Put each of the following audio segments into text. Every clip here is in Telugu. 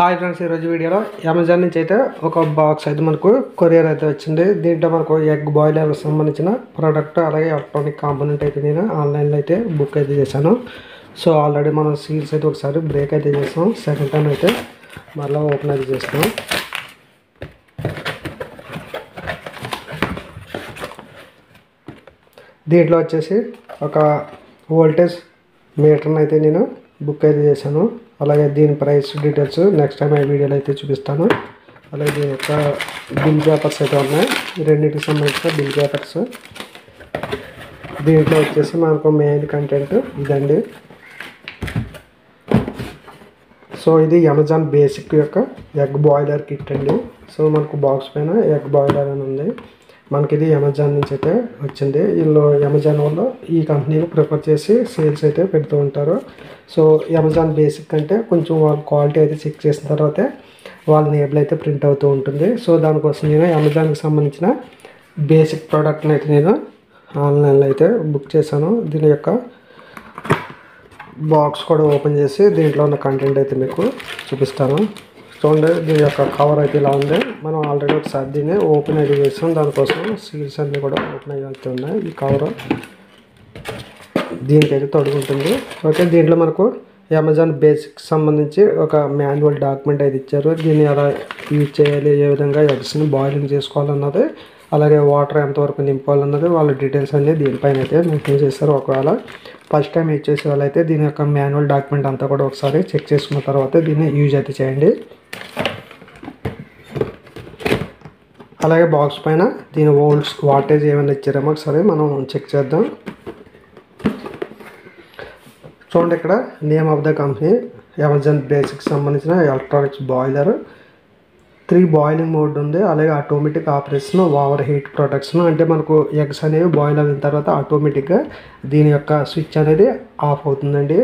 హాయ్ ఫ్రెండ్స్, ఈరోజు వీడియోలో అమెజాన్ నుంచి అయితే ఒక బాక్స్ అయితే మనకు కొరియర్ అయితే వచ్చింది. దీంట్లో మనకు ఎగ్ బాయిలర్ సంబంధించిన ప్రోడక్ట్ అలాగే ఎలక్ట్రానిక్ కాంపోనెంట్ అయితే నేను ఆన్లైన్లో అయితే బుక్ అయితే చేశాను. సో ఆల్రెడీ మనం సీల్స్ అయితే ఒకసారి బ్రేక్ అయితే చేసాం. సెకండ్ టైం అయితే మళ్ళీ ఓపెన్ అయితే చేస్తాం. దీంట్లో వచ్చేసి ఒక వోల్టేజ్ మీటర్ని అయితే నేను బుక్ అయితే చేశాను. అలాగే దీని ప్రైస్ డీటెయిల్స్ నెక్స్ట్ టైం ఈ వీడియోలో అయితే చూపిస్తాను. అలాగే దీని యొక్క బిల్ పేపర్స్ అయితే ఉన్నాయి, రెండింటికి సంబంధించిన బిల్ పేపర్స్. దీంట్లో వచ్చేసి మనకు మెయిన్ కంటెంట్ ఇదండి. సో ఇది అమెజాన్ బేసిక్ యొక్క ఎగ్ బాయిలర్ కిట్ అండి. సో మనకు బాక్స్ పైన ఎగ్ బాయిలర్ అని ఉంది. మనకి ఇది అమెజాన్ నుంచి అయితే వచ్చింది. వీళ్ళు అమెజాన్ వాళ్ళు ఈ కంపెనీని ప్రిఫర్ చేసి సేల్స్ అయితే పెడుతూ ఉంటారు. సో అమెజాన్ బేసిక్ అంటే కొంచెం వాళ్ళ క్వాలిటీ అయితే చెక్ చేసిన తర్వాతే వాళ్ళ నేబుల్ అయితే ప్రింట్ అవుతూ ఉంటుంది. సో దానికోసం నేను అమెజాన్కి సంబంధించిన బేసిక్ ప్రోడక్ట్ని అయితే నేను ఆన్లైన్లో అయితే బుక్ చేశాను. దీని యొక్క బాక్స్ కూడా ఓపెన్ చేసి దీంట్లో ఉన్న కంటెంట్ అయితే మీకు చూపిస్తాను. చూడండి, దీని యొక్క కవర్ అయితే ఇలా ఉంది. మనం ఆల్రెడీ ఒకసారి దీన్ని ఓపెన్ అయితే చేసాం. దానికోసం సీల్స్ అన్నీ కూడా ఓపెన్ అయితే ఉన్నాయి. ఈ కవర్ దీనికైతే తొడుగుంటుంది. ఓకే, దీంట్లో మనకు అమెజాన్ బేసిక్ సంబంధించి ఒక మాన్యువల్ డాక్యుమెంట్ అయితే ఇచ్చారు. దీన్ని ఎలా యూజ్ చేయాలి, ఏ విధంగా ఎగ్స్ని బాయిలింగ్ చేసుకోవాలన్నది, అలాగే వాటర్ ఎంతవరకు నింపాలన్నది వాళ్ళ డీటెయిల్స్ అన్నీ దీనిపైన అయితే మెన్షన్ చేశారు. ఒకవేళ ఫస్ట్ టైం యూజ్ చేసే వాళ్ళైతే దీని యొక్క మాన్యువల్ డాక్యుమెంట్ అంతా కూడా ఒకసారి చెక్ చేసుకున్న తర్వాత దీన్ని యూజ్ అయితే చేయండి. అలాగే బాక్స్ పైన దీని వాటేజ్ ఏమైనా ఇచ్చారేమో ఒకసారి మనం చెక్ చేద్దాం. చూడండి, ఇక్కడ name of the company Amazon basic సంబంధించిన ఎలక్ట్రానిక్స్ బాయిలర్. 3 బాయిలింగ్ మోడ్ ఉంది. అలాగే automatic operation, over heat protection. అంటే మనకు ఎగ్స్ అనేవి బాయిల్ అయిన తర్వాత ఆటోమేటిక్గా దీని యొక్క స్విచ్ అనేది ఆఫ్ అవుతుందండి.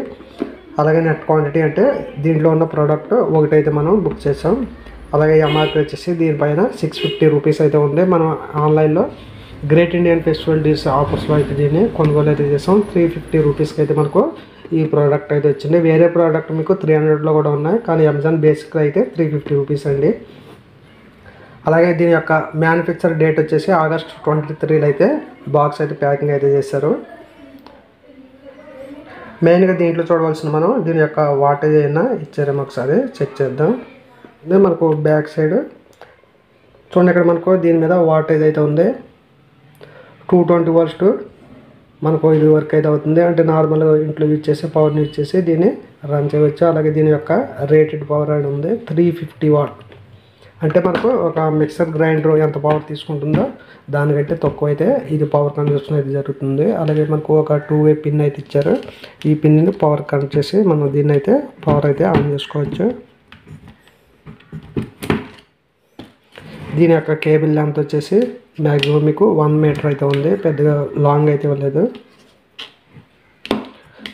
అలాగే నెట్ క్వాంటిటీ అంటే దీంట్లో ఉన్న ప్రోడక్ట్ ఒకటైతే మనం బుక్ చేసాం. అలాగే ఎంఆర్పీ వచ్చేసి దీనిపైన 650 రూపీస్ అయితే ఉంది. మనం ఆన్లైన్లో గ్రేట్ ఇండియన్ ఫెస్టివల్ డీల్స్ ఆఫర్స్లో అయితే దీన్ని కొనుగోలు అయితే చేసాం. 350 రూపీస్కి అయితే మనకు ఈ ప్రోడక్ట్ అయితే వచ్చింది. వేరే ప్రోడక్ట్ మీకు 300లో కూడా ఉన్నాయి, కానీ అమెజాన్ బేసిక్ అయితే 350 రూపీస్ అండి. అలాగే దీని యొక్క మ్యానుఫ్యాక్చర్ డేట్ వచ్చేసి ఆగస్ట్ 23లో అయితే బాక్స్ అయితే ప్యాకింగ్ అయితే చేశారు. మెయిన్గా దీంట్లో చూడవలసిన మనం దీని యొక్క వాటేజ్ అయినా ఇచ్చారేమో ఒకసారి చెక్ చేద్దాం. అదే మనకు బ్యాక్ సైడ్ చూడండి, ఇక్కడ మనకు దీని మీద వాటేజ్ అయితే ఉంది. 220 volts మనకు ఇది వర్క్ అయితే అవుతుంది. అంటే నార్మల్గా ఇంట్లో యూజ్ చేసి పవర్ని యూజ్ చేసి దీన్ని రన్ చేయవచ్చు. అలాగే దీని యొక్క రేటెడ్ పవర్ అని ఉంది 350 watt. అంటే మనకు ఒక మిక్సర్ గ్రైండర్ ఎంత పవర్ తీసుకుంటుందో దానికంటే తక్కువ అయితే ఇది పవర్ కన్వర్షన్ అయితే జరుగుతుంది. అలాగే మనకు ఒక 2-way పిన్ అయితే ఇచ్చారు. ఈ పిన్ని పవర్ కనెక్ట్ చేసి మనం దీన్ని అయితే పవర్ అయితే ఆన్ చేసుకోవచ్చు. దీని యొక్క కేబుల్ లెంత్ వచ్చేసి మ్యాక్సిమం మీకు 1 మీటర్ అయితే ఉంది, పెద్దగా లాంగ్ అయితే ఇవ్వలేదు.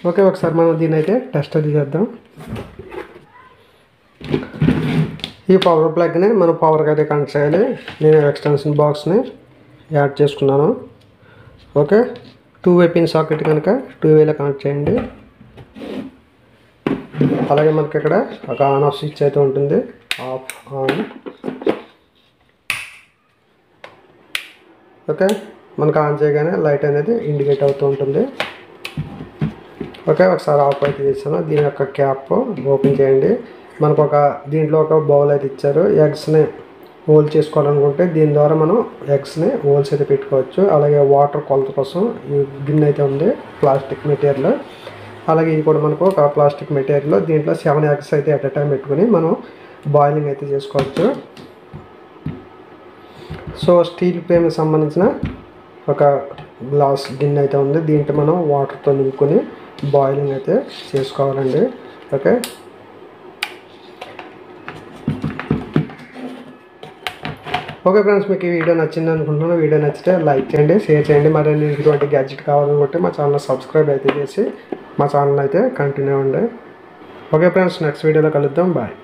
ఓకే, ఒకసారి మనం దీన్ని అయితే టెస్ట్ అది చేద్దాం. ఈ పవర్ ప్లగ్ని మనం పవర్కి అయితే కనెక్ట్ చేయాలి. నేను ఎక్స్టెన్షన్ బాక్స్ని యాడ్ చేసుకున్నాను. ఓకే, 2-way పిన్ సాకెట్ కనుక 2-wayలో కనెక్ట్ చేయండి. అలాగే మనకి ఇక్కడ ఒక ఆన్ ఆఫ్ స్విచ్ అయితే ఉంటుంది, ఆఫ్ ఆన్. ఓకే, మనకు ఆన్ చేయగానే లైట్ అనేది ఇండికేట్ అవుతూ ఉంటుంది. ఓకే, ఒకసారి ఆఫ్ అయితే చేసాను. దీని యొక్క క్యాప్ ఓపెన్ చేయండి. మనకు దీంట్లో ఒక బౌల్ అయితే ఇచ్చారు. ఎగ్స్ని హోల్ చేసుకోవాలనుకుంటే దీని ద్వారా మనం ఎగ్స్ని హోల్స్ అయితే పెట్టుకోవచ్చు. అలాగే వాటర్ కొలత కోసం ఈ గిన్నె అయితే ఉంది, ప్లాస్టిక్ మెటీరియల్. అలాగే ఇది కూడా మనకు ఒక ప్లాస్టిక్ మెటీరియల్. దీంట్లో 7 eggs అయితే ఎట్ ఎ టైం పెట్టుకుని మనం బాయిలింగ్ అయితే చేసుకోవచ్చు. సో స్టీల్ ఫ్రేమ్కి సంబంధించిన ఒక గ్లాస్ గిన్నె అయితే ఉంది. దీంట్లో మనం వాటర్తో నింపుకొని బాయిలింగ్ అయితే చేసుకోవాలండి. ఓకే, ఓకే ఫ్రెండ్స్, మీకు ఈ వీడియో నచ్చింది అనుకుంటున్నాను. వీడియో నచ్చితే లైక్ చేయండి, షేర్ చేయండి. మరిన్ని ఇటువంటి గ్యాడ్జెట్ కావాలనుకుంటే మా ఛానల్ సబ్స్క్రైబ్ అయితే చేసి మా ఛానల్ అయితే కంటిన్యూ అవ్వండి. ఓకే ఫ్రెండ్స్, నెక్స్ట్ వీడియోలో కలుద్దాం. బాయ్.